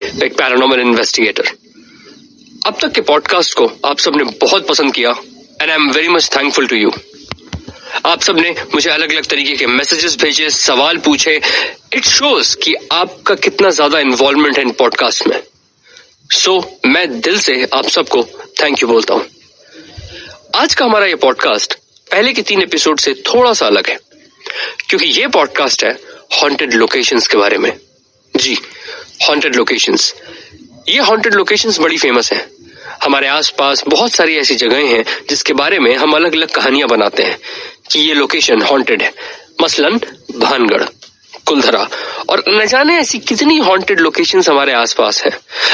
एक paranormal investigator. अब तक के पॉडकास्ट को आप सबने बहुत पसंद किया and I am very much thankful to you. आप सबने मुझे अलग अलग तरीके के मैसेजेस भेजे, सवाल पूछे। इट शोज कि आपका कितना ज्यादा इन्वॉल्वमेंट है इन पॉडकास्ट में। सो मैं दिल से आप सबको थैंक यू बोलता हूं। आज का हमारा ये पॉडकास्ट पहले के 3 एपिसोड से थोड़ा सा अलग है, क्योंकि ये पॉडकास्ट है हॉन्टेड लोकेशंस के बारे में। जी, हॉन्टेड लोकेशंस। ये हॉन्टेड लोकेशंस बड़ी फेमस हैं। हमारे आसपास बहुत सारी ऐसी जगहें हैं जिसके बारे में हम अलग अलग कहानियां बनाते हैं कि ये लोकेशन हॉन्टेड है। मसलन भानगढ़, कुलधरा और न जाने ऐसी कितनी हॉन्टेड लोकेशंस हमारे आसपास है।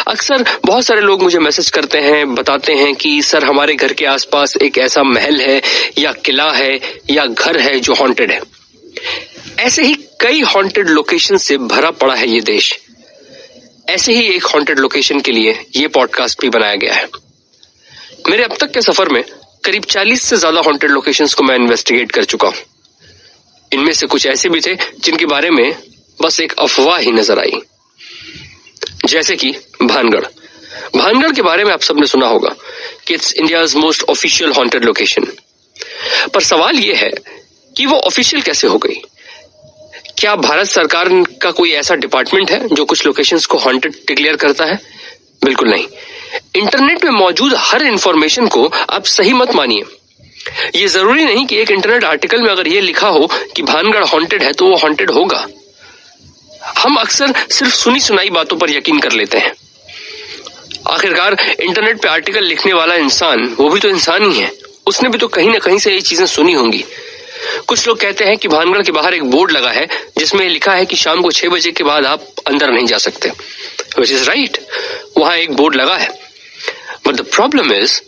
अक्सर बहुत सारे लोग मुझे मैसेज करते हैं, बताते हैं कि सर हमारे घर के आसपास एक ऐसा महल है या किला है या घर है जो हॉन्टेड है। ऐसे ही कई हॉन्टेड लोकेशन से भरा पड़ा है ये देश। ऐसे ही एक हॉन्टेड लोकेशन के लिए ये पॉडकास्ट भी बनाया गया है। मेरे अब तक के सफर में करीब 40 से ज्यादा हॉन्टेड लोकेशंस को मैं इन्वेस्टिगेट कर चुका हूं। इनमें से कुछ ऐसे भी थे जिनके बारे में बस एक अफवाह ही नजर आई, जैसे कि भानगढ़। भानगढ़ के बारे में आप सबने सुना होगा कि it's India's most official haunted location. पर सवाल यह है कि वो ऑफिशियल कैसे हो गई? क्या भारत सरकार का कोई ऐसा डिपार्टमेंट है जो कुछ लोकेशंस को हॉन्टेड डिक्लेयर करता है? बिल्कुल नहीं। इंटरनेट में मौजूद हर इंफॉर्मेशन को आप सही मत मानिए। ये जरूरी नहीं कि एक इंटरनेट आर्टिकल में अगर ये लिखा हो कि भानगढ़ हॉन्टेड है तो वो हॉन्टेड होगा। हम अक्सर सिर्फ सुनी सुनाई बातों पर यकीन कर लेते हैं। आखिरकार इंटरनेट पे आर्टिकल लिखने वाला इंसान वो भी तो इंसान ही है। उसने भी तो कहीं ना कहीं से ये चीजें सुनी होंगी। कुछ लोग कहते हैं कि भानगढ़ के बाहर एक बोर्ड लगा है जिसमें लिखा है कि शाम को 6 बजे के बाद आप अंदर नहीं जा सकते। Which is right, वहां एक बोर्ड लगा है। But the problem is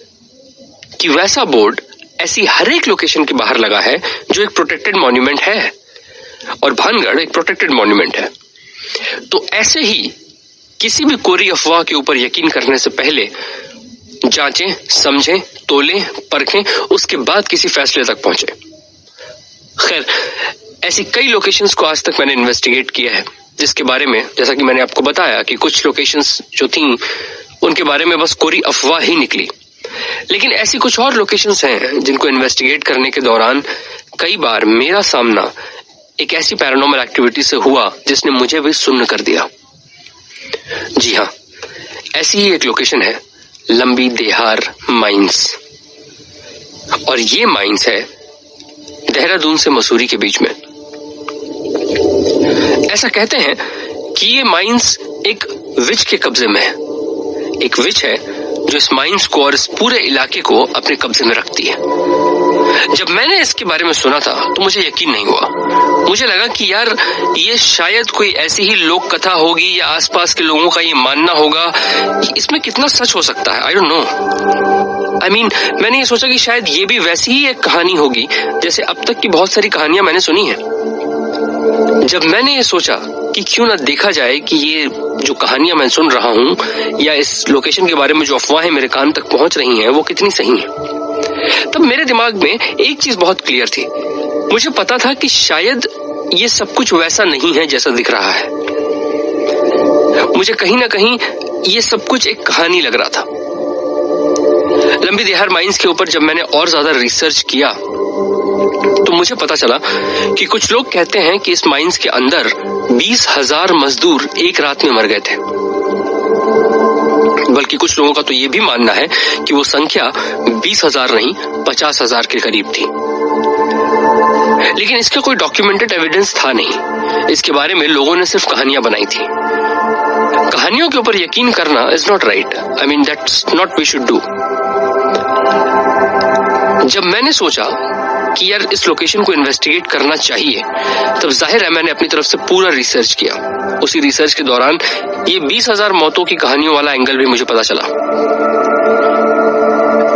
कि वैसा बोर्ड ऐसी हर एक लोकेशन के बाहर लगा है जो एक प्रोटेक्टेड मॉन्यूमेंट है, और भानगढ़ एक प्रोटेक्टेड मॉन्यूमेंट है। तो ऐसे ही किसी भी कोरी अफवाह के ऊपर यकीन करने से पहले जांचें, समझें, तोलें, परखें, उसके बाद किसी फैसले तक पहुंचे। खैर, ऐसी कई लोकेशंस को आज तक मैंने इन्वेस्टिगेट किया है, जिसके बारे में जैसा कि मैंने आपको बताया कि कुछ लोकेशंस जो थीं उनके बारे में बस कोरी अफवाह ही निकली। लेकिन ऐसी कुछ और लोकेशंस हैं जिनको इन्वेस्टिगेट करने के दौरान कई बार मेरा सामना एक ऐसी पैरानॉर्मल एक्टिविटी से हुआ जिसने मुझे भी सुन्न कर दिया। जी हाँ, ऐसी ही एक लोकेशन है लंबी देहार माइंस, और ये माइंस है देहरादून से मसूरी के बीच में। ऐसा कहते हैं कि ये माइंस एक विच के कब्जे में है। एक विच है जो इस माइंस को और इस पूरे इलाके को अपने कब्जे में रखती है। जब मैंने इसके बारे में सुना था तो मुझे यकीन नहीं हुआ। मुझे लगा कि यार ये शायद कोई ऐसी ही लोक कथा होगी या आसपास के लोगों का ये मानना होगा। इसमें कितना सच हो सकता है? I don't know. मैंने ये सोचा कि शायद ये भी वैसी ही एक कहानी होगी जैसे अब तक की बहुत सारी कहानियां मैंने सुनी है। जब मैंने ये सोचा कि क्यों ना देखा जाए कि ये जो कहानियां मैं सुन रहा हूं या इस लोकेशन के बारे में जो अफवाहें मेरे कान तक पहुंच रही हैं वो कितनी सही हैं, तब मेरे दिमाग में एक चीज बहुत क्लियर थी। मुझे पता था कि शायद ये सब कुछ वैसा नहीं है जैसा दिख रहा है। मुझे कहीं ना कहीं ये सब कुछ एक कहानी लग रहा था। लंबी देहार माइंस के ऊपर जब मैंने और ज्यादा रिसर्च किया तो मुझे पता चला कि कुछ लोग कहते हैं कि इस माइंस के अंदर 20,000 मजदूर एक रात में मर गए थे। बल्कि कुछ लोगों का तो ये भी मानना है कि वो संख्या 20,000 नहीं 50,000 के करीब थी। लेकिन इसका कोई डॉक्यूमेंटेड एविडेंस था नहीं। इसके बारे में लोगों ने सिर्फ कहानियां बनाई थी। कहानियों के ऊपर यकीन करना is not right. That's not we should do. जब मैंने सोचा कि यार इस लोकेशन को इन्वेस्टिगेट करना चाहिए, तब जाहिर है मैंने अपनी तरफ से पूरा रिसर्च किया। उसी रिसर्च के दौरान ये 20,000 मौतों की कहानियों वाला एंगल भी मुझे पता चला।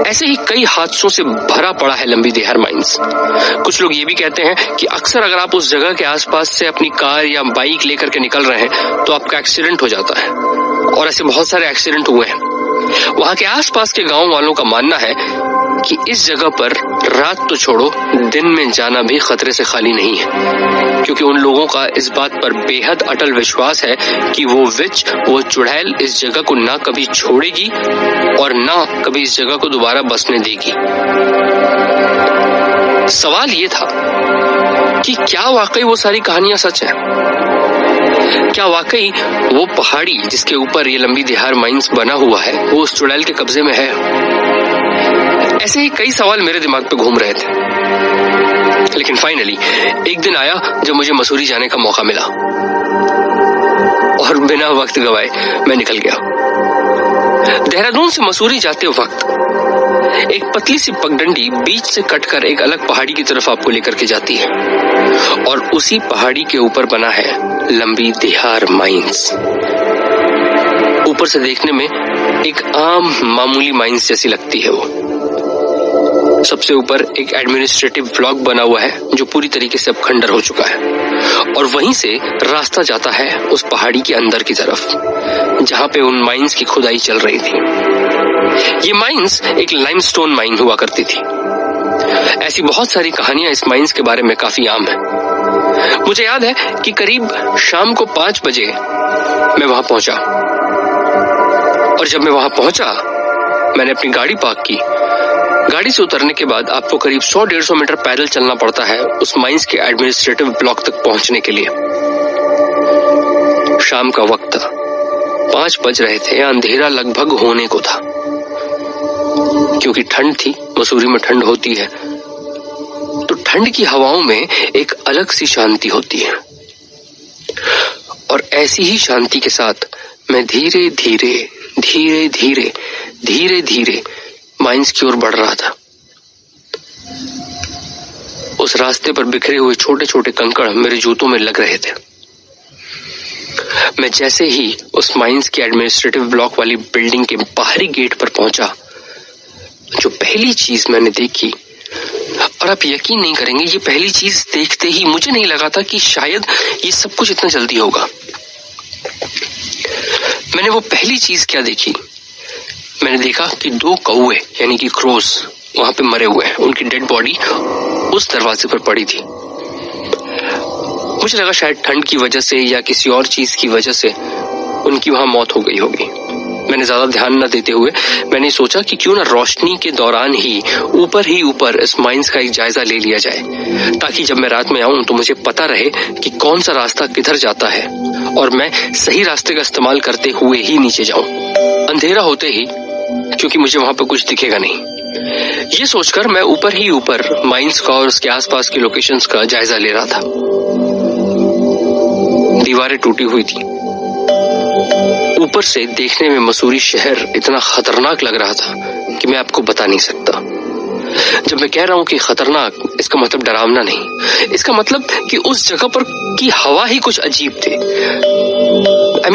ऐसे ही कई हादसों से भरा पड़ा है लंबी देहार माइंस। कुछ लोग ये भी कहते हैं कि अक्सर अगर आप उस जगह के आसपास से अपनी कार या बाइक लेकर के निकल रहे हैं तो आपका एक्सीडेंट हो जाता है, और ऐसे बहुत सारे एक्सीडेंट हुए हैं। वहां के आसपास के गांव वालों का मानना है कि इस जगह पर रात तो छोड़ो दिन में जाना भी खतरे से खाली नहीं है, क्योंकि उन लोगों का इस बात पर बेहद अटल विश्वास है कि वो चुड़ैल इस जगह को ना कभी छोड़ेगी और ना कभी इस जगह को दोबारा बसने देगी। सवाल ये था कि क्या वाकई वो सारी कहानियां सच हैं? क्या वाकई वो पहाड़ी जिसके ऊपर ये लंबी दिहार माइंस बना हुआ है वो उस चुड़ैल के कब्जे में है? ऐसे ही कई सवाल मेरे दिमाग पे घूम रहे थे, लेकिन फाइनली एक दिन आया जब मुझे मसूरी जाने का मौका मिला और बिना वक्त गवाए मैं निकल गया। देहरादून से मसूरी जाते वक्त एक पतली सी पगडंडी बीच से कटकर एक अलग पहाड़ी की तरफ आपको लेकर के जाती है और उसी पहाड़ी के ऊपर बना है लंबी दिहार माइंस। ऊपर से देखने में एक आम मामूली माइंस जैसी लगती है वो। सबसे ऊपर एक एडमिनिस्ट्रेटिव ब्लॉक बना हुआ है जो पूरी तरीके से अब खंडर हो चुका है और वहीं से रास्ता जाता है उस पहाड़ी के अंदर की तरफ जहां पे उन माइंस की खुदाई चल रही थी। ये माइंस एक लाइमस्टोन माइन हुआ करती थी। ऐसी बहुत सारी कहानियां इस माइंस के बारे में काफी आम है। मुझे याद है कि करीब शाम को 5 बजे मैं वहां पहुंचा और जब मैं वहां पहुंचा मैंने अपनी गाड़ी पार्क की। गाड़ी से उतरने के बाद आपको करीब 100-150 मीटर पैदल चलना पड़ता है उस माइंस के एडमिनिस्ट्रेटिव ब्लॉक तक पहुंचने के लिए। शाम का वक्त था, 5 बज रहे थे, अंधेरा लगभग होने को था। क्योंकि ठंड थी, मसूरी में ठंड होती है, तो ठंड की हवाओं में एक अलग सी शांति होती है और ऐसी ही शांति के साथ मैं धीरे धीरे माइंस की ओर बढ़ रहा था। उस रास्ते पर बिखरे हुए छोटे छोटे कंकड़ मेरे जूतों में लग रहे थे। मैं जैसे ही उस माइंस की एडमिनिस्ट्रेटिव ब्लॉक वाली बिल्डिंग के बाहरी गेट पर पहुंचा, जो पहली चीज मैंने देखी, और आप यकीन नहीं करेंगे, ये पहली चीज देखते ही मुझे नहीं लगा था कि शायद ये सब कुछ इतना जल्दी होगा। मैंने वो पहली चीज क्या देखी? मैंने देखा कि 2 कौवे यानी कि क्रोस वहां पे मरे हुए हैं। उनकी डेड बॉडी उस दरवाजे पर पड़ी थी। मुझे लगा शायद ठंड की वजह से या किसी और चीज की वजह से उनकी वहां मौत हो गई होगी। मैंने ज्यादा ध्यान न देते हुए मैंने सोचा कि क्यों ना रोशनी के दौरान ही ऊपर इस माइंस का एक जायजा ले लिया जाए, ताकि जब मैं रात में आऊं तो मुझे पता रहे कि कौन सा रास्ता किधर जाता है और मैं सही रास्ते का इस्तेमाल करते हुए ही नीचे जाऊं। अंधेरा होते ही, क्योंकि मुझे वहां पर कुछ दिखेगा नहीं, ये सोचकर मैं ऊपर माइंस का और उसके आसपास की लोकेशंस का जायजा ले रहा था। दीवारें टूटी हुई थी। ऊपर से देखने में मसूरी शहर इतना खतरनाक लग रहा था कि मैं आपको बता नहीं सकता। जब मैं कह रहा हूं कि खतरनाक, इसका मतलब डरावना नहीं, इसका मतलब कि उस जगह पर की हवा ही कुछ अजीब थी।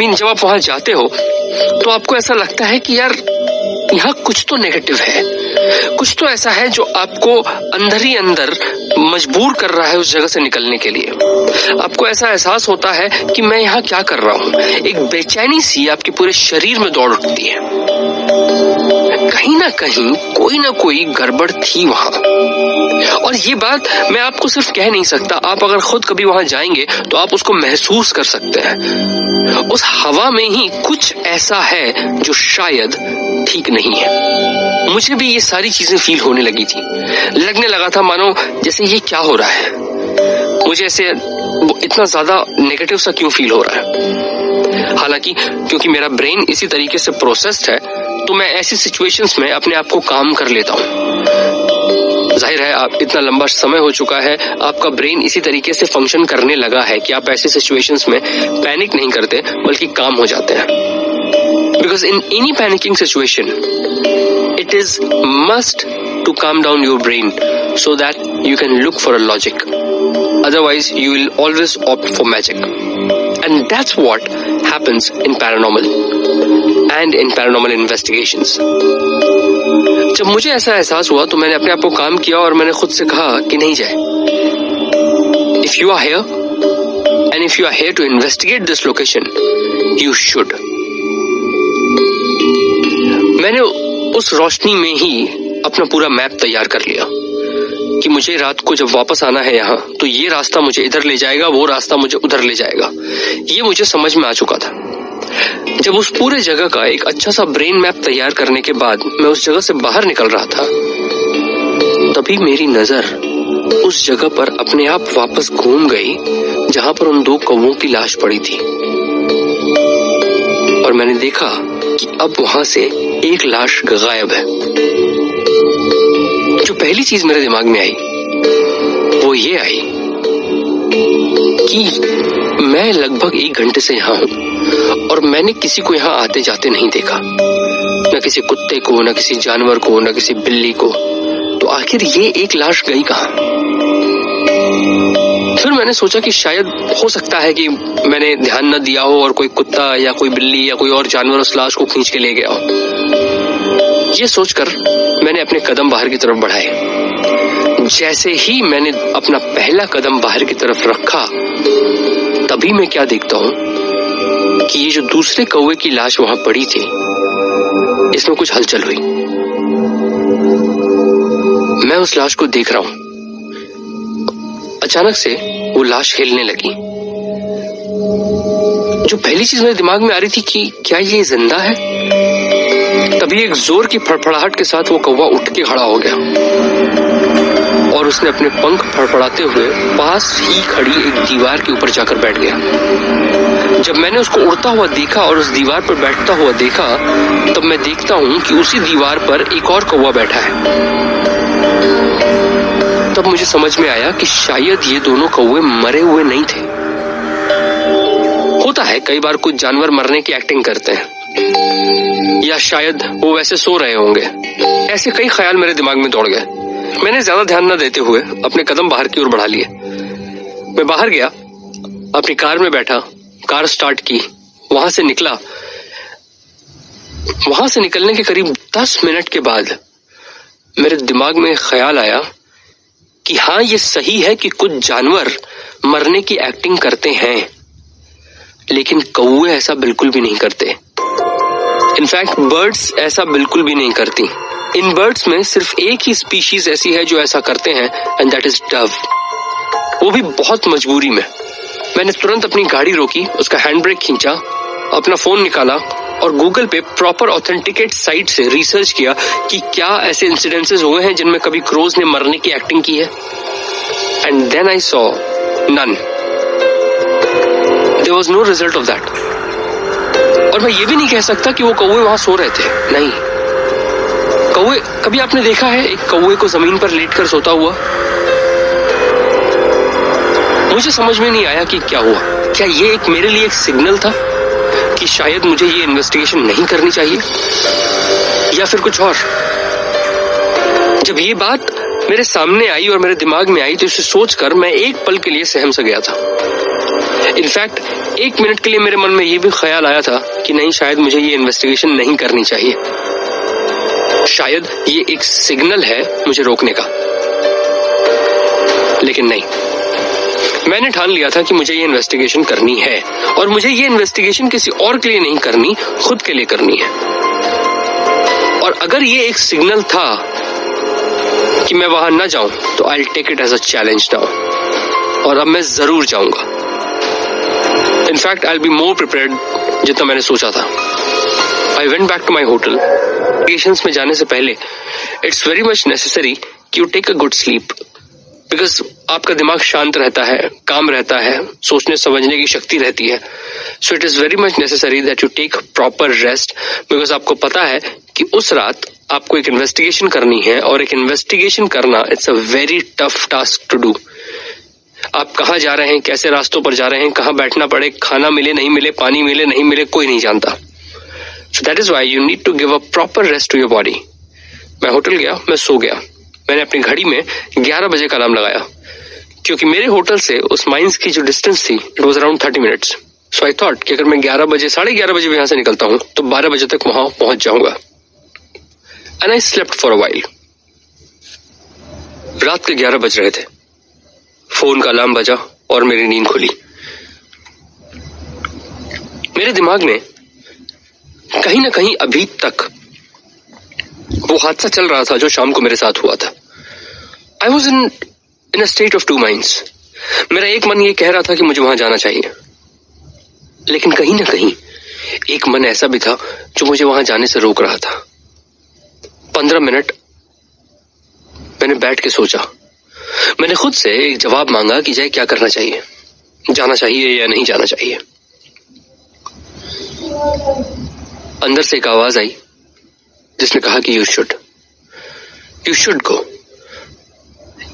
जब आप वहां जाते हो तो आपको ऐसा लगता है कि यार यहाँ कुछ तो नेगेटिव है, कुछ तो ऐसा है जो आपको अंदर ही अंदर मजबूर कर रहा है उस जगह से निकलने के लिए। आपको ऐसा एहसास होता है कि मैं यहाँ क्या कर रहा हूँ। एक बेचैनी सी आपके पूरे शरीर में दौड़ उठती है। कहीं ना कहीं कोई ना कोई गड़बड़ थी वहां, और ये बात मैं आपको सिर्फ कह नहीं सकता, आप अगर खुद कभी वहां जाएंगे तो आप उसको महसूस कर सकते हैं। उस हवा में ही कुछ ऐसा है जो शायद ठीक नहीं है। मुझे भी ये सारी चीजें फील होने लगी थी। लगने लगा था मानो जैसे ये क्या हो रहा है, मुझे ऐसे इतना ज्यादा नेगेटिव सा क्यों फील हो रहा है। हालांकि क्योंकि मेरा ब्रेन इसी तरीके से प्रोसेस्ड है तो मैं ऐसी सिचुएशंस में अपने आप को काम कर लेता हूँ। जाहिर है आप इतना लंबा समय हो चुका है, आपका ब्रेन इसी तरीके से फंक्शन करने लगा है कि आप ऐसी सिचुएशंस में पैनिक नहीं करते बल्कि काम हो जाते हैं। Because in any panicking situation it is must to calm down your brain so that you can look for a logic. Otherwise, you will always opt for magic. And that's what happens in paranormal and in paranormal investigations. जब मुझे ऐसा एहसास हुआ तो मैंने अपने आप को काम किया और मैंने खुद से कहा कि नहीं जाए. If you are here and if you are here to investigate this location, you should. मैंने उस रोशनी में ही अपना पूरा मैप तैयार कर लिया. कि मुझे रात को जब वापस आना है यहाँ, तो ये रास्ता मुझे इधर ले जाएगा, वो रास्ता मुझे उधर ले जाएगा। ये मुझे समझ में आ चुका था। जब उस पूरे जगह का एक अच्छा सा ब्रेन मैप तैयार करने के बाद मैं उस जगह से बाहर निकल रहा था, तभी मेरी नजर उस जगह पर अपने आप वापस घूम गई जहां पर उन 2 कौवों की लाश पड़ी थी। और मैंने देखा कि अब वहां से एक लाश गायब है। जो पहली चीज मेरे दिमाग में आई वो ये आई कि मैं लगभग 1 घंटे से यहाँ हूं और मैंने किसी को यहाँ आते जाते नहीं देखा, न किसी कुत्ते को, न किसी जानवर को, न किसी बिल्ली को। तो आखिर ये एक लाश गई कहाँ? फिर मैंने सोचा कि शायद हो सकता है कि मैंने ध्यान न दिया हो और कोई कुत्ता या कोई बिल्ली या कोई और जानवर उस लाश को खींच के ले गया हो। ये सोचकर मैंने अपने कदम बाहर की तरफ बढ़ाए। जैसे ही मैंने अपना पहला कदम बाहर की तरफ रखा, तभी मैं क्या देखता हूं कि ये जो दूसरे कौवे की लाश वहां पड़ी थी, इसमें कुछ हलचल हुई। मैं उस लाश को देख रहा हूं। अचानक से वो लाश हिलने लगी। जो पहली चीज मेरे दिमाग में आ रही थी कि क्या ये जिंदा है, तभी एक जोर की फड़फड़ाहट के साथ वो कौवा उठ के खड़ा हो गया और उसने अपने पंख फड़फड़ाते हुए पास ही खड़ी एक दीवार के ऊपर जाकर बैठ गया। जब मैंने उसको उड़ता हुआ देखा और उस दीवार पर बैठता हुआ देखा, तब मैं देखता हूं कि उसी दीवार पर एक और कौवा बैठा है। तब मुझे समझ में आया कि शायद ये दोनों कौवे मरे हुए नहीं थे। होता है कई बार कुछ जानवर मरने की एक्टिंग करते हैं, या शायद वो वैसे सो रहे होंगे। ऐसे कई ख्याल मेरे दिमाग में दौड़ गए। मैंने ज्यादा ध्यान न देते हुए अपने कदम बाहर की ओर बढ़ा लिए। मैं बाहर गया, अपनी कार में बैठा, कार स्टार्ट की, वहां से निकला। वहां से निकलने के करीब 10 मिनट के बाद मेरे दिमाग में ख्याल आया कि हाँ, ये सही है कि कुछ जानवर मरने की एक्टिंग करते हैं, लेकिन कौवे ऐसा बिल्कुल भी नहीं करते। इनफैक्ट बर्ड्स ऐसा बिल्कुल भी नहीं करती। इन बर्ड्स में सिर्फ एक ही स्पीशीज ऐसी है जो ऐसा करते हैं, एंड दैट इज डव। वो भी बहुत मजबूरी में। मैंने तुरंत अपनी गाड़ी रोकी, उसका हैंड ब्रेक खींचा, अपना फोन निकाला और गूगल पे प्रॉपर ऑथेंटिकेट साइट से रिसर्च किया कि क्या ऐसे इंसिडेंसेस हुए हैं जिनमें कभी क्रोज ने मरने की एक्टिंग की है। And then I saw none. There was no result of that. और मैं ये भी नहीं कह सकता कि वो कौवे वहां सो रहे थे। नहीं, कौवे, कभी आपने देखा है एक कौवे को जमीन पर लेटकर सोता हुआ? मुझे समझ में नहीं आया कि क्या हुआ। क्या ये एक मेरे लिए एक सिग्नल था कि शायद मुझे ये इन्वेस्टिगेशन नहीं करनी चाहिए, या फिर कुछ और? जब ये बात मेरे सामने आई और मेरे दिमाग में आई, तो इसे सोचकर मैं एक पल के लिए सहम सा गया था। इनफैक्ट 1 मिनट के लिए मेरे मन में ये भी ख्याल आया था कि नहीं, शायद मुझे ये इन्वेस्टिगेशन नहीं करनी चाहिए। शायद ये एक सिग्नल है मुझे रोकने का। लेकिन नहीं, मैंने ठान लिया था कि मुझे ये इन्वेस्टिगेशन करनी है, और मुझे ये इन्वेस्टिगेशन किसी और के लिए नहीं करनी, खुद के लिए करनी है। और अगर ये एक सिग्नल था कि मैं वहां न जाऊं, तो I will take it as a challenge now, और अब मैं जरूर जाऊंगा। In fact I will be more prepared जितना मैंने सोचा था। I went back to my hotel. Investigations में जाने से पहले इट्स वेरी मच नेसेसरी कि you take a good sleep, because आपका दिमाग शांत रहता है, काम रहता है, सोचने समझने की शक्ति रहती है। So it is very much necessary that you take proper rest, because आपको पता है कि उस रात आपको एक इन्वेस्टिगेशन करनी है, और एक इन्वेस्टिगेशन करना it's a very tough task to do. आप कहाँ जा रहे हैं, कैसे रास्तों पर जा रहे हैं, कहाँ बैठना पड़े, खाना मिले नहीं मिले, पानी मिले नहीं मिले, कोई नहीं जानता। So that is why you need to give a proper rest to your body. मैं होटल गया, मैं सो गया। मैंने अपनी घड़ी में 11 बजे का अलार्म लगाया, क्योंकि मेरे होटल से उस माइंस की जो डिस्टेंस थी it was around 30 minutes. So I thought कि अगर मैं 11 बजे, 11:30 बजे यहाँ से निकलता हूँ, तो 12 बजे तक वहां पहुंच जाऊंगा। And I slept for a while. रात के 11 बज रहे थे, फोन का अलार्म बजा और मेरी नींद खुली। मेरे दिमाग में कहीं ना कहीं अभी तक वो हादसा चल रहा था जो शाम को मेरे साथ हुआ था। I was in a state of two minds. मेरा एक मन ये कह रहा था कि मुझे वहां जाना चाहिए, लेकिन कहीं ना कहीं एक मन ऐसा भी था जो मुझे वहां जाने से रोक रहा था। 15 मिनट मैंने बैठ के सोचा। मैंने खुद से एक जवाब मांगा कि जय क्या करना चाहिए, जाना चाहिए या नहीं जाना चाहिए। अंदर से एक आवाज आई जिसने कहा कि यू शुड गो।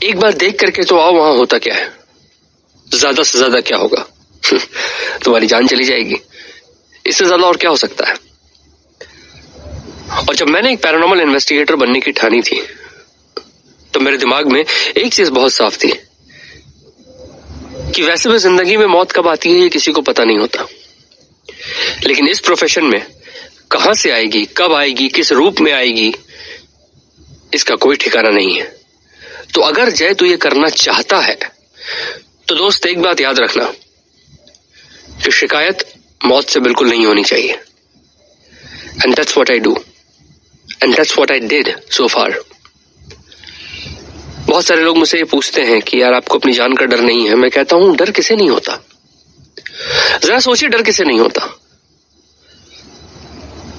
एक बार देख करके तो आओ, वहां होता क्या है, ज्यादा से ज्यादा क्या होगा तुम्हारी जान चली जाएगी, इससे ज्यादा और क्या हो सकता है। और जब मैंने एक पैरानॉर्मल इन्वेस्टिगेटर बनने की ठानी थी तो मेरे दिमाग में एक चीज बहुत साफ थी कि वैसे भी जिंदगी में मौत कब आती है ये किसी को पता नहीं होता, लेकिन इस प्रोफेशन में कहां से आएगी, कब आएगी, किस रूप में आएगी, इसका कोई ठिकाना नहीं है। तो अगर जय तू ये करना चाहता है तो दोस्त एक बात याद रखना कि शिकायत मौत से बिल्कुल नहीं होनी चाहिए। And that's what I do and that's what I did so far. बहुत सारे लोग मुझसे ये पूछते हैं कि यार आपको अपनी जान का डर नहीं है। मैं कहता हूं डर किसे नहीं होता, जरा सोचिए डर किसे नहीं होता।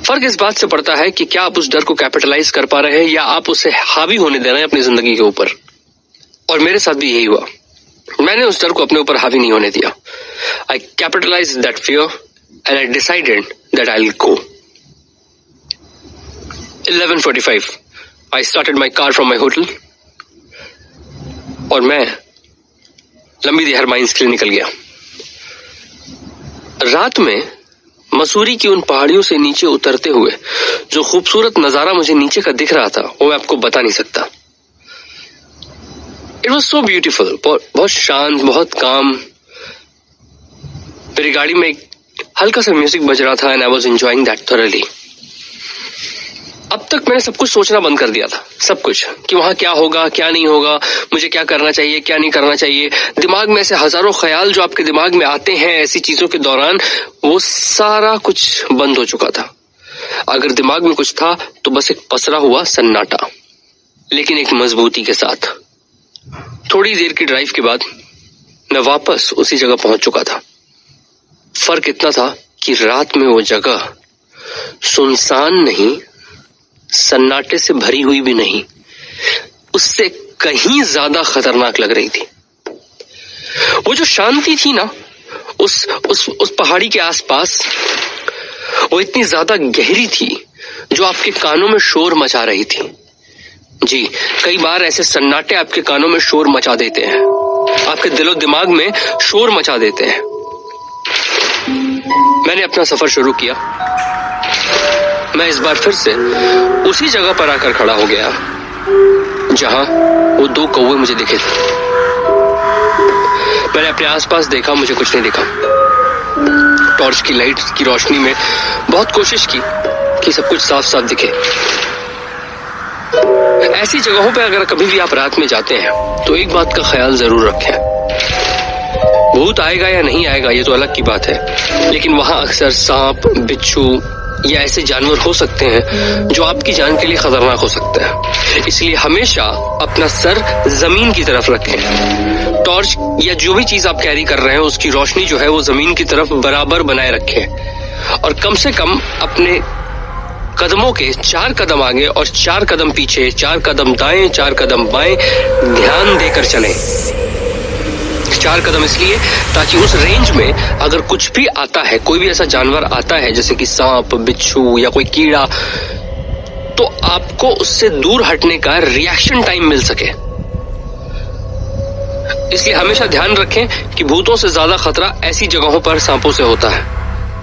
फर्क इस बात से पड़ता है कि क्या आप उस डर को कैपिटलाइज कर पा रहे हैं या आप उसे हावी होने दे रहे हैं अपनी जिंदगी के ऊपर। और मेरे साथ भी यही हुआ, मैंने उस डर को अपने ऊपर हावी नहीं होने दिया। I capitalize that fear and I decided that I will go. 11:45 I started my car from my hotel और मैं लंबी देहर माइंस के लिए निकल गया। रात में मसूरी की उन पहाड़ियों से नीचे उतरते हुए जो खूबसूरत नजारा मुझे नीचे का दिख रहा था वो मैं आपको बता नहीं सकता। इट वॉज सो ब्यूटिफुल, बहुत शांत, बहुत काम। मेरी गाड़ी में एक हल्का सा म्यूजिक बज रहा था and I was enjoying that thoroughly. अब तक मैंने सब कुछ सोचना बंद कर दिया था, सब कुछ, कि वहां क्या होगा, क्या नहीं होगा, मुझे क्या करना चाहिए, क्या नहीं करना चाहिए। दिमाग में ऐसे हजारों ख्याल जो आपके दिमाग में आते हैं ऐसी चीजों के दौरान, वो सारा कुछ बंद हो चुका था। अगर दिमाग में कुछ था तो बस एक पसरा हुआ सन्नाटा, लेकिन एक मजबूती के साथ। थोड़ी देर की ड्राइव के बाद मैं वापस उसी जगह पहुंच चुका था। फर्क इतना था कि रात में वो जगह सुनसान नहीं, सन्नाटे से भरी हुई भी नहीं, उससे कहीं ज्यादा खतरनाक लग रही थी। वो जो शांति थी ना उस पहाड़ी के आसपास, वो इतनी ज्यादा गहरी थी जो आपके कानों में शोर मचा रही थी। जी, कई बार ऐसे सन्नाटे आपके कानों में शोर मचा देते हैं, आपके दिलो दिमाग में शोर मचा देते हैं। मैंने अपना सफर शुरू किया। मैं इस बार फिर से उसी जगह पर आकर खड़ा हो गया जहां वो 2 कौवे मुझे दिखे थे। मैंने अपने आसपास देखा, मुझे कुछ नहीं दिखा। टॉर्च की लाइट की रोशनी में बहुत कोशिश की कि सब कुछ साफ साफ दिखे। ऐसी जगहों पे अगर कभी भी आप रात में जाते हैं तो एक बात का ख्याल जरूर रखें, भूत आएगा या नहीं आएगा ये तो अलग की बात है, लेकिन वहां अक्सर सांप, बिच्छू या ऐसे जानवर हो सकते हैं जो आपकी जान के लिए खतरनाक हो सकते हैं। इसलिए हमेशा अपना सर जमीन की तरफ रखें। टॉर्च या जो भी चीज आप कैरी कर रहे हैं उसकी रोशनी जो है वो जमीन की तरफ बराबर बनाए रखें और कम से कम अपने कदमों के 4 कदम आगे और 4 कदम पीछे, 4 कदम दाएं, 4 कदम बाएं ध्यान देकर चलें। 4 कदम इसलिए ताकि उस रेंज में अगर कुछ भी आता है, कोई भी ऐसा जानवर आता है जैसे कि सांप, बिच्छू या कोई कीड़ा, तो आपको उससे दूर हटने का रिएक्शन टाइम मिल सके। इसलिए हमेशा ध्यान रखें कि भूतों से ज्यादा खतरा ऐसी जगहों पर सांपों से होता है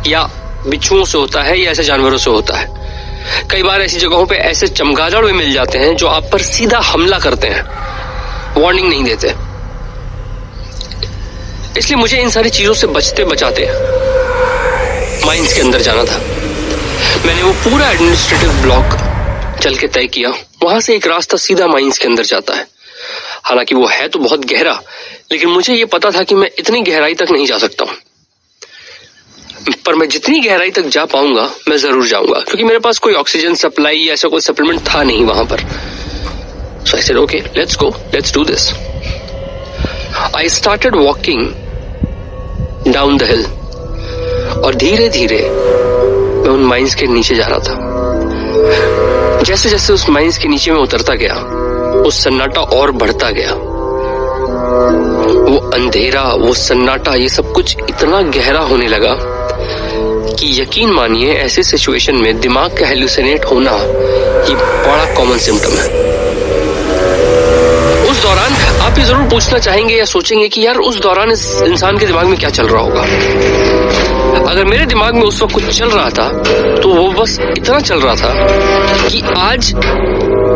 या बिच्छुओं से होता है या ऐसे जानवरों से होता है। कई बार ऐसी जगहों पे ऐसे चमगादड़ भी मिल जाते हैं जो आप पर सीधा हमला करते हैं, वार्निंग नहीं देते। इसलिए मुझे इन सारी चीजों से बचते बचाते माइंस के अंदर जाना था। मैंने वो पूरा एडमिनिस्ट्रेटिव ब्लॉक चल के तय किया। वहां से एक रास्ता सीधा माइंस के अंदर जाता है। हालांकि वो है तो बहुत गहरा, लेकिन मुझे ये पता था कि मैं इतनी गहराई तक नहीं जा सकता हूं, पर मैं जितनी गहराई तक जा पाऊंगा मैं जरूर जाऊंगा, क्योंकि मेरे पास कोई ऑक्सीजन सप्लाई या ऐसा कोई सप्लीमेंट था नहीं वहां पर। So I said, okay, let's go, let's do this. I started walking down the hill. और धीरे धीरे मैं उन माइंस के नीचे जा रहा था। जैसे जैसे उस माइंस के नीचे में उतरता गया, वो सन्नाटा और बढ़ता गया। वो अंधेरा, वो सन्नाटा, ये सब कुछ इतना गहरा होने लगा कि यकीन मानिए ऐसे सिचुएशन में दिमाग का हेलुसिनेट होना ये बड़ा कॉमन सिम्टम है। उस दौरान आप ये जरूर पूछना चाहेंगे या सोचेंगे कि यार उस दौरान इस इंसान के दिमाग में क्या चल रहा होगा। अगर मेरे दिमाग में उस वक्त कुछ चल रहा था तो वो बस इतना चल रहा था कि आज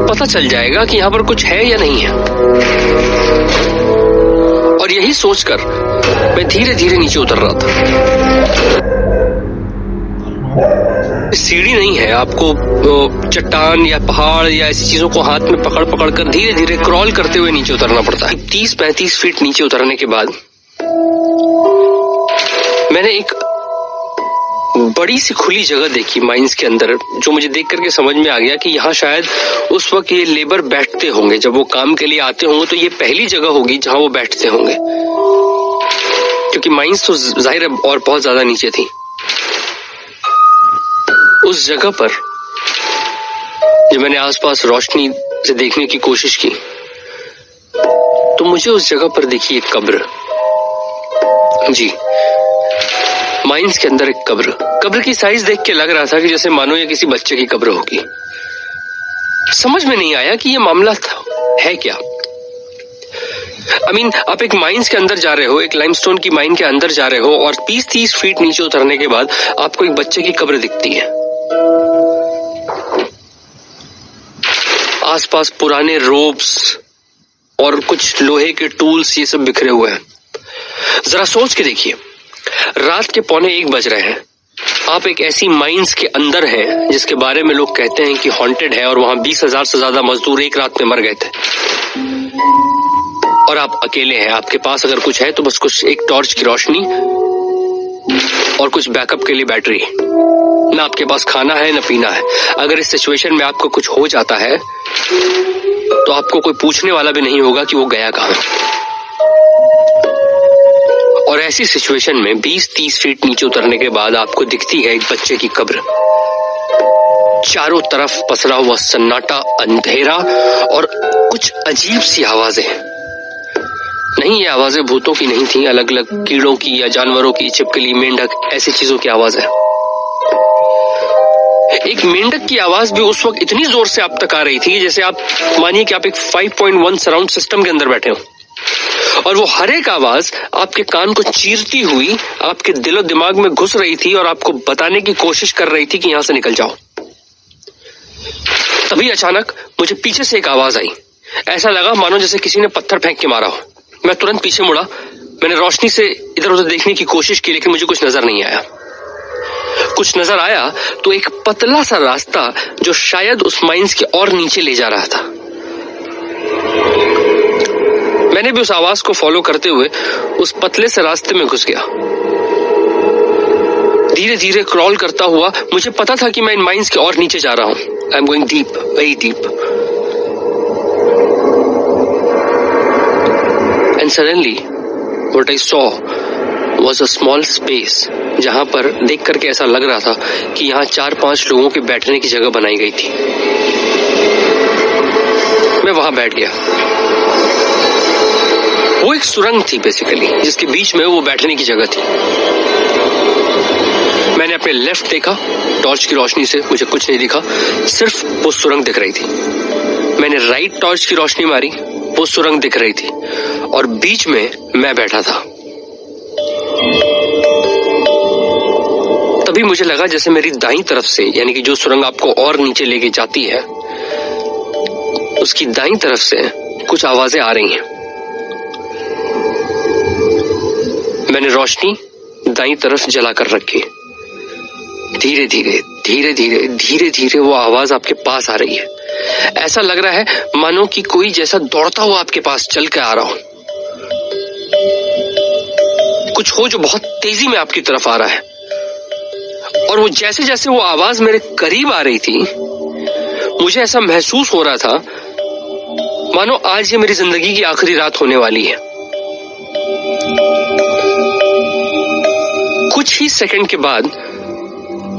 पता चल जाएगा कि यहां पर कुछ है या नहीं है। और यही सोचकर मैं धीरे धीरे नीचे उतर रहा था। सीढ़ी नहीं है, आपको चट्टान या पहाड़ या ऐसी चीजों को हाथ में पकड़ पकड़ कर धीरे धीरे क्रॉल करते हुए नीचे उतरना पड़ता है। 30-35 फीट नीचे उतरने के बाद मैंने एक बड़ी सी खुली जगह देखी माइंस के अंदर, जो मुझे देख करके समझ में आ गया कि यहाँ शायद उस वक्त ये लेबर बैठते होंगे। जब वो काम के लिए आते होंगे तो ये पहली जगह होगी जहां वो बैठते होंगे, क्योंकि माइंस तो जाहिर है और बहुत ज्यादा नीचे थी। उस जगह पर जब मैंने आसपास रोशनी से देखने की कोशिश की तो मुझे उस जगह पर दिखी एक कब्र। जी, माइंस के अंदर एक कब्र की साइज देख के लग रहा था कि जैसे मानो ये किसी बच्चे की कब्र होगी। समझ में नहीं आया कि ये मामला है क्या। आप एक माइंस के अंदर जा रहे हो, एक लाइमस्टोन की माइन के अंदर जा रहे हो और 30-30 फीट नीचे उतरने के बाद आपको एक बच्चे की कब्र दिखती है। आसपास पुराने रोप्स और कुछ लोहे के टूल्स ये सब बिखरे हुए हैं। जरा सोच के देखिए, रात के 1:15 बज रहे हैं। आप एक ऐसी माइंस के अंदर हैं जिसके बारे में लोग कहते हैं कि हॉन्टेड है और वहां 20,000 से ज्यादा मजदूर एक रात में मर गए थे। और आप अकेले हैं। आपके पास अगर कुछ है तो बस कुछ एक टॉर्च की रोशनी और कुछ बैकअप के लिए बैटरी। ना आपके पास खाना है ना पीना है। अगर इस सिचुएशन में आपको कुछ हो जाता है तो आपको कोई पूछने वाला भी नहीं होगा कि वो गया कहां। और ऐसी सिचुएशन में 20-30 फीट नीचे उतरने के बाद आपको दिखती है एक बच्चे की कब्र। चारों तरफ पसरा हुआ सन्नाटा, अंधेरा और कुछ अजीब सी आवाजें। नहीं, ये आवाजें भूतों की नहीं थी, अलग अलग कीड़ों की या जानवरों की, छिपकली, मेंढक, ऐसी चीजों की आवाज है। एक मेंढक की आवाज भी उस वक्त इतनी जोर से आप तक आ रही थी जैसे आप मानिए कि आप एक 5.1 सराउंड सिस्टम के अंदर बैठे हो, और वो हर एक आवाज आपके कान को चीरती हुई आपके दिलो दिमाग में घुस रही थी और आपको बताने की कोशिश कर रही थी कि यहां से निकल जाओ। तभी अचानक मुझे पीछे से एक आवाज आई। ऐसा लगा मानो जैसे किसी ने पत्थर फेंक के मारा हो। मैं तुरंत पीछे मुड़ा। मैंने रोशनी से इधर उधर देखने की कोशिश की लेकिन मुझे कुछ नजर नहीं आया। कुछ नजर आया तो एक पतला सा रास्ता जो शायद उस माइंस के और नीचे ले जा रहा था। मैंने भी उस आवाज को फॉलो करते हुए उस पतले से रास्ते में घुस गया। धीरे धीरे क्रॉल करता हुआ मुझे पता था कि मैं इन माइंस के और नीचे जा रहा हूं। I am going deep, very deep. And suddenly what I saw was a small space, जहां पर देख करके ऐसा लग रहा था कि यहाँ 4-5 लोगों के बैठने की जगह बनाई गई थी। मैं वहां बैठ गया। वो एक सुरंग थी बेसिकली, जिसके बीच में वो बैठने की जगह थी। मैंने अपने लेफ्ट देखा, टॉर्च की रोशनी से मुझे कुछ नहीं दिखा, सिर्फ वो सुरंग दिख रही थी। मैंने राइट टॉर्च की रोशनी मारी, वो सुरंग दिख रही थी और बीच में मैं बैठा था। तभी मुझे लगा जैसे मेरी दाईं तरफ से, यानी कि जो सुरंग आपको और नीचे लेके जाती है, उसकी दाईं तरफ से कुछ आवाजें आ रही हैं। मैंने रोशनी दाईं तरफ जला कर रखी। धीरे धीरे धीरे धीरे धीरे धीरे वो आवाज आपके पास आ रही है। ऐसा लग रहा है मानो कि कोई जैसा दौड़ता हुआ आपके पास चल के आ रहा हो। कुछ हो जो बहुत तेजी में आपकी तरफ आ रहा है। और वो जैसे जैसे वो आवाज मेरे करीब आ रही थी, मुझे ऐसा महसूस हो रहा था मानो आज ये मेरी जिंदगी की आखिरी रात होने वाली है। कुछ ही सेकंड के बाद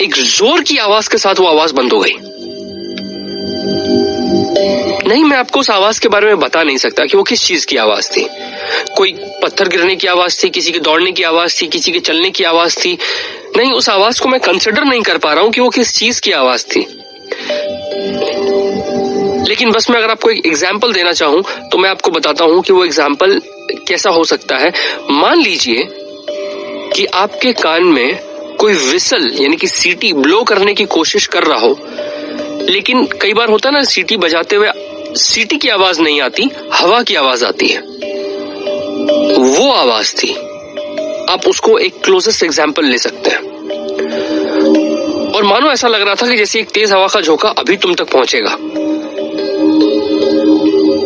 एक जोर की आवाज के साथ वो आवाज बंद हो गई। नहीं, मैं आपको उस आवाज के बारे में बता नहीं सकता कि वो किस चीज की आवाज थी। कोई पत्थर गिरने की आवाज थी, किसी के दौड़ने की आवाज थी, किसी के चलने की आवाज थी। नहीं, उस आवाज को मैं कंसिडर नहीं कर पा रहा हूं कि वो किस चीज की आवाज थी। लेकिन बस मैं अगर आपको एक एग्जाम्पल देना चाहूं तो मैं आपको बताता हूं कि वो एग्जाम्पल कैसा हो सकता है। मान लीजिए कि आपके कान में कोई विसल यानी कि सीटी ब्लो करने की कोशिश कर रहा हो, लेकिन कई बार होता है ना, सीटी बजाते हुए सीटी की आवाज नहीं आती, हवा की आवाज आती है। वो आवाज थी। आप उसको एक क्लोजेस्ट एग्जाम्पल ले सकते हैं। और मानो ऐसा लग रहा था कि जैसे एक तेज हवा का झोंका अभी तुम तक पहुंचेगा,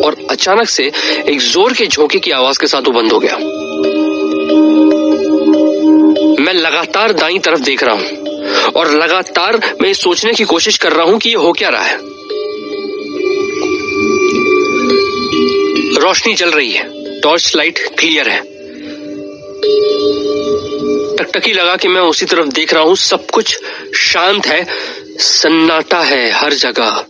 और अचानक से एक जोर के झोंके की आवाज के साथ वो बंद हो गया। मैं लगातार दाईं तरफ देख रहा हूं और लगातार मैं सोचने की कोशिश कर रहा हूं कि ये हो क्या रहा है। रोशनी जल रही है, टॉर्च लाइट क्लियर है, टकटकी लगा के मैं उसी तरफ देख रहा हूं। सब कुछ शांत है, सन्नाटा है हर जगह।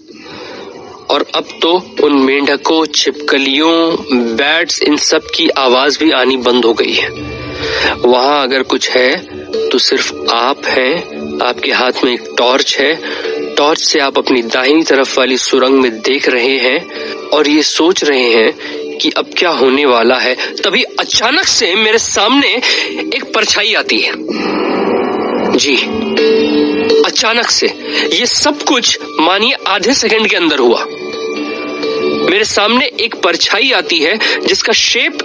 और अब तो उन मेंढकों, छिपकलियों, बैट्स, इन सब की आवाज भी आनी बंद हो गई है। वहां अगर कुछ है तो सिर्फ आप हैं। आपके हाथ में एक टॉर्च है, टॉर्च से आप अपनी दाहिनी तरफ वाली सुरंग में देख रहे हैं और ये सोच रहे हैं कि अब क्या होने वाला है। तभी अचानक से मेरे सामने एक परछाई आती है। जी, अचानक से। ये सब कुछ मानिए आधे सेकंड के अंदर हुआ। मेरे सामने एक परछाई आती है जिसका शेप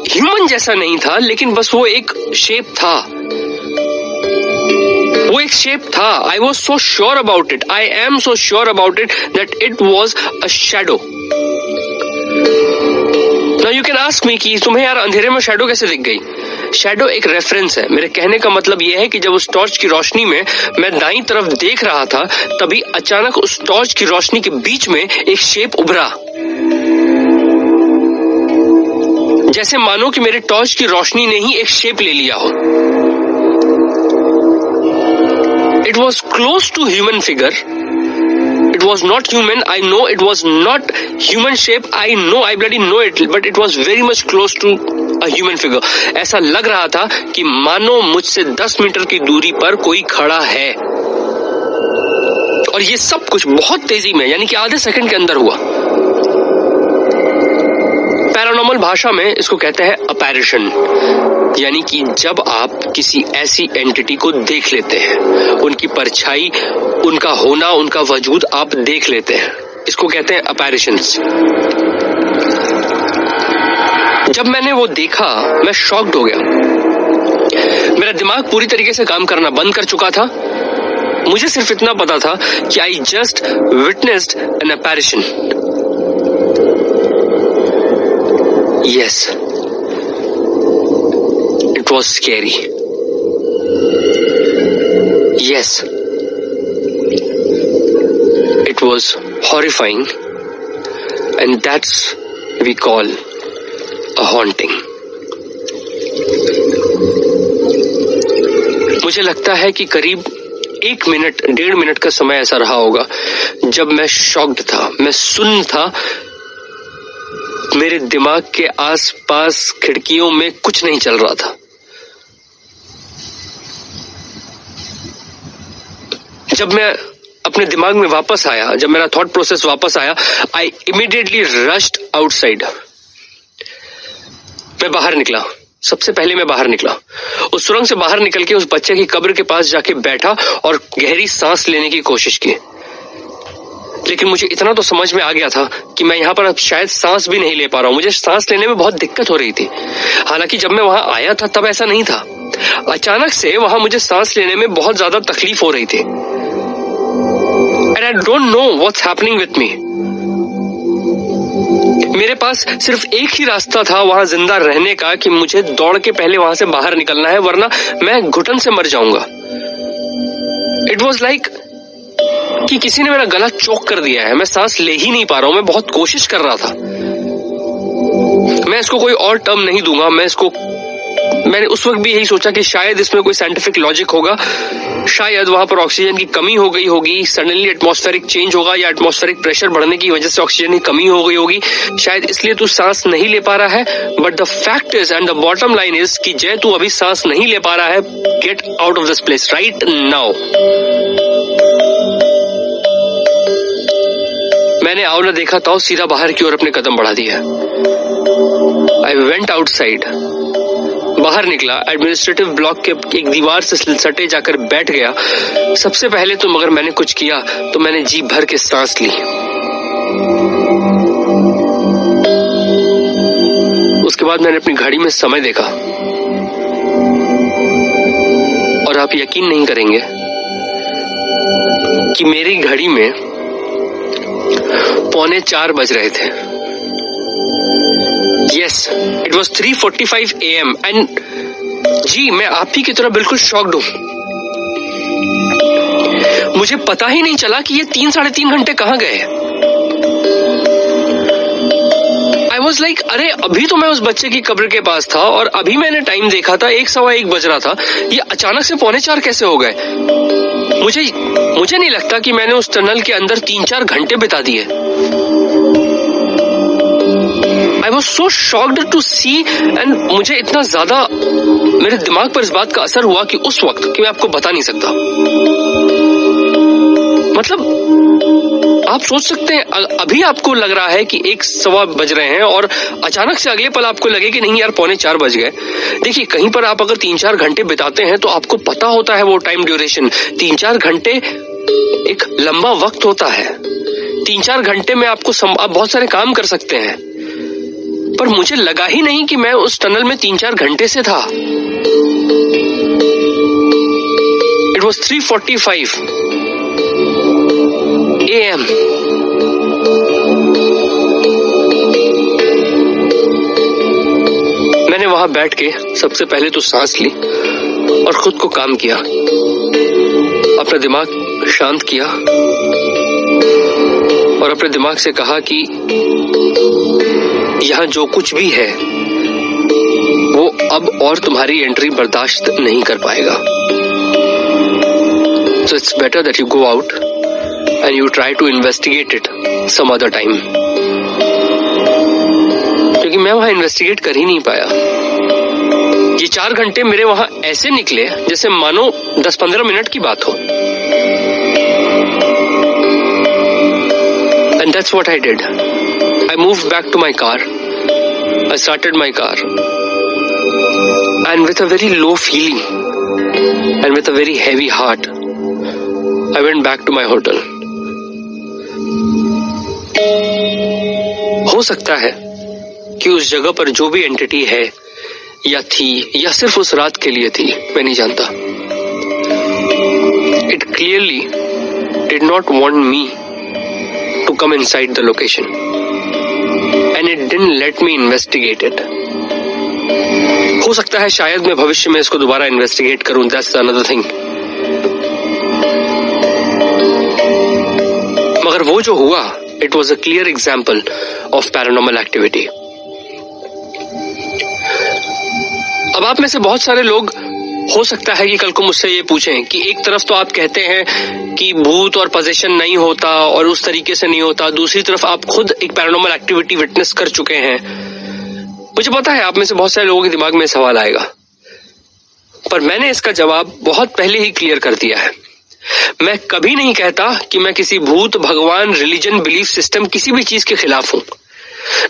ह्यूमन जैसा नहीं था, लेकिन बस वो एक शेप था। वो एक शेप था। I was so sure about it, I am so sure about it that it was a shadow. Now you can ask me कि तुम्हें यार अंधेरे में शैडो कैसे दिख गई? शैडो एक रेफरेंस है। मेरे कहने का मतलब यह है कि जब उस टॉर्च की रोशनी में मैं दाईं तरफ देख रहा था, तभी अचानक उस टॉर्च की रोशनी के बीच में एक शेप उभरा, जैसे मानो कि मेरे टॉर्च की रोशनी ने ही एक शेप ले लिया हो। It was close to human figure. It was not human. I know it was not human shape. I know, I bloody know it. But it was very much close to a human figure. ऐसा लग रहा था कि मानो मुझसे 10 metre की दूरी पर कोई खड़ा है। और ये सब कुछ बहुत तेजी में, यानी कि आधे सेकंड के अंदर हुआ। पैरानॉर्मल भाषा में इसको कहते हैं अपैरिशन, यानी कि जब आप किसी ऐसी एंटिटी को देख लेते हैं, उनकी परछाई, उनका होना, उनका वजूद आप देख लेते हैं, इसको कहते हैं अपैरिशंस। जब मैंने वो देखा, मैं शॉक्ड हो गया। मेरा दिमाग पूरी तरीके से काम करना बंद कर चुका था। मुझे सिर्फ इतना पता था कि I just witnessed an apparition. Yes, it was scary. Yes, it was horrifying, and that's we call a haunting. मुझे लगता है कि करीब 1 मिनट, 1.5 मिनट का समय ऐसा रहा होगा जब मैं शॉक्ड था, मैं सुन्न था। मेरे दिमाग के आसपास खिड़कियों में कुछ नहीं चल रहा था। जब मैं अपने दिमाग में वापस आया, जब मेरा थॉट प्रोसेस वापस आया, आई इमीडिएटली रश्ड आउटसाइड। मैं बाहर निकला। सबसे पहले मैं बाहर निकला। उस सुरंग से बाहर निकल के उस बच्चे की कब्र के पास जाके बैठा और गहरी सांस लेने की कोशिश की। लेकिन मुझे इतना तो समझ में आ गया था कि मैं यहाँ पर अब शायद सांस भी नहीं ले पा रहा हूँ। मुझे सांस लेने में बहुत दिक्कत हो रही थी। हालांकि जब मैं वहां आया था तब ऐसा नहीं था। अचानक से वहां मुझे सांस लेने में बहुत ज्यादा तकलीफ हो रही थी। And I don't know what's happening with me. मेरे पास सिर्फ एक ही रास्ता था वहां जिंदा रहने का, कि मुझे दौड़ के पहले वहां से बाहर निकलना है, वरना मैं घुटन से मर जाऊंगा। इट वॉज लाइक कि किसी ने मेरा गला चोक कर दिया है। मैं सांस ले ही नहीं पा रहा हूं। मैं बहुत कोशिश कर रहा था। मैं इसको कोई और टर्म नहीं दूंगा, मैंने उस वक्त भी यही सोचा कि शायद इसमें कोई साइंटिफिक लॉजिक होगा, शायद वहां पर ऑक्सीजन की कमी हो गई होगी, सडनली एटमॉस्फेरिक चेंज होगा या एटमॉस्फेरिक प्रेशर बढ़ने की वजह से ऑक्सीजन की कमी हो गई होगी, शायद इसलिए तू सांस नहीं ले पा रहा है। But the fact is and the bottom line is कि जय तू अभी सांस नहीं ले पा रहा है, get out of this place right now. मैंने आओ न देखा ताऊ सीधा बाहर की ओर अपने कदम बढ़ा दिया। आई वेंट आउटसाइड, बाहर निकला, एडमिनिस्ट्रेटिव ब्लॉक के एक दीवार से सटे जाकर बैठ गया। सबसे पहले तो मगर मैंने कुछ किया तो मैंने जी भर के सांस ली। उसके बाद मैंने अपनी घड़ी में समय देखा और आप यकीन नहीं करेंगे कि मेरी घड़ी में 3:45 बज रहे थे। Yes, it was 3:45 AM and जी मैं आप ही की तरह बिल्कुल शॉक्ड हूं। मुझे पता ही नहीं चला कि ये 3-3.5 घंटे कहां गए। I was like, अरे अभी तो मैं उस बच्चे की कब्र के पास था और अभी मैंने टाइम देखा था 1:15 बज रहा था, ये अचानक से 3:45 कैसे हो गए। मुझे नहीं लगता कि मैंने उस टनल के अंदर 3-4 घंटे बिता दिए। I was so shocked to see and मुझे इतना ज्यादा मेरे दिमाग पर इस बात का असर हुआ कि उस वक्त कि मैं आपको बता नहीं सकता। मतलब आप सोच सकते हैं अभी आपको लग रहा है कि 1:15 बज रहे हैं और अचानक से अगले पल आपको लगे कि नहीं यार 3:45 बज गए। देखिए कहीं पर आप अगर 3-4 घंटे बिताते हैं तो आपको पता होता है वो टाइम ड्यूरेशन। 3-4 घंटे एक लंबा वक्त होता है। 3-4 घंटे में आप बहुत सारे काम कर सकते हैं, पर मुझे लगा ही नहीं कि मैं उस टनल में 3-4 घंटे से था। It was 3:45 AM. मैंने वहां बैठ के सबसे पहले तो सांस ली और खुद को काम किया, अपना दिमाग शांत किया और अपने दिमाग से कहा कि यहां जो कुछ भी है वो अब और तुम्हारी एंट्री बर्दाश्त नहीं कर पाएगा। So it's better that you go out and you try to investigate it some other time. क्योंकि मैं वहां इन्वेस्टिगेट कर ही नहीं पाया। ये 4 घंटे मेरे वहां ऐसे निकले जैसे मानो 10-15 मिनट की बात हो। And that's what I did. I moved back to my car. I started my car. And with a very low feeling and with a very heavy heart, I went back to my hotel. हो सकता है कि उस जगह पर जो भी entity है या थी या सिर्फ उस रात के लिए थी, मैं नहीं जानता। It clearly did not want me to come inside the location. And it didn't let me investigate it. हो सकता है शायद मैं भविष्य में इसको दोबारा इन्वेस्टिगेट करूं, that's another thing. मगर वो जो हुआ, it was a clear example of paranormal activity. अब आप में से बहुत सारे लोग हो सकता है कि कल को मुझसे ये पूछें कि एक तरफ तो आप कहते हैं कि भूत और पोजेशन नहीं होता और उस तरीके से नहीं होता, दूसरी तरफ आप खुद एक पैरानॉर्मल एक्टिविटी विटनेस कर चुके हैं। मुझे पता है आप में से बहुत सारे लोगों के दिमाग में सवाल आएगा, पर मैंने इसका जवाब बहुत पहले ही क्लियर कर दिया है। मैं कभी नहीं कहता कि मैं किसी भूत, भगवान, रिलीजन, बिलीफ सिस्टम किसी भी चीज के खिलाफ हूं।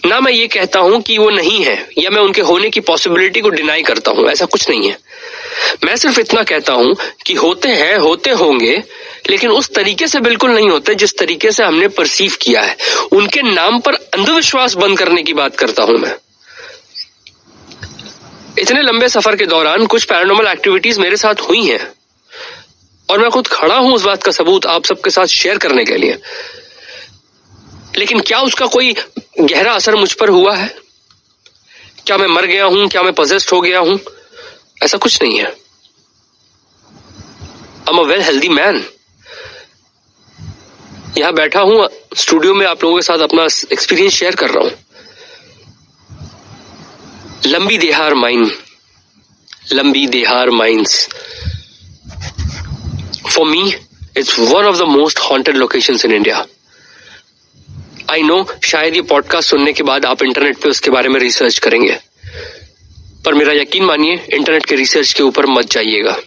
ना मैं ये कहता हूं कि वो नहीं है या मैं उनके होने की पॉसिबिलिटी को डिनाई करता हूं, ऐसा कुछ नहीं है। मैं सिर्फ इतना कहता हूं कि होते हैं, होते होंगे, लेकिन उस तरीके से बिल्कुल नहीं होते जिस तरीके से हमने परसीव किया है। उनके नाम पर अंधविश्वास बंद करने की बात करता हूं मैं। इतने लंबे सफर के दौरान कुछ पैरानॉर्मल एक्टिविटीज मेरे साथ हुई हैं और मैं खुद खड़ा हूं उस बात का सबूत आप सबके साथ शेयर करने के लिए। लेकिन क्या उसका कोई गहरा असर मुझ पर हुआ है? क्या मैं मर गया हूं? क्या मैं पजेस्ड हो गया हूं? ऐसा कुछ नहीं है। I am a well healthy man. यहां बैठा हूं स्टूडियो में, आप लोगों के साथ अपना एक्सपीरियंस शेयर कर रहा हूं। लंबी देहार माइन, लंबी देहार mines. For me, it's one of the most haunted locations in India. I know शायद ये पॉडकास्ट सुनने के बाद आप इंटरनेट पे उसके बारे में रिसर्च करेंगे, पर मेरा यकीन मानिए इंटरनेट के रिसर्च के ऊपर मत जाइएगा.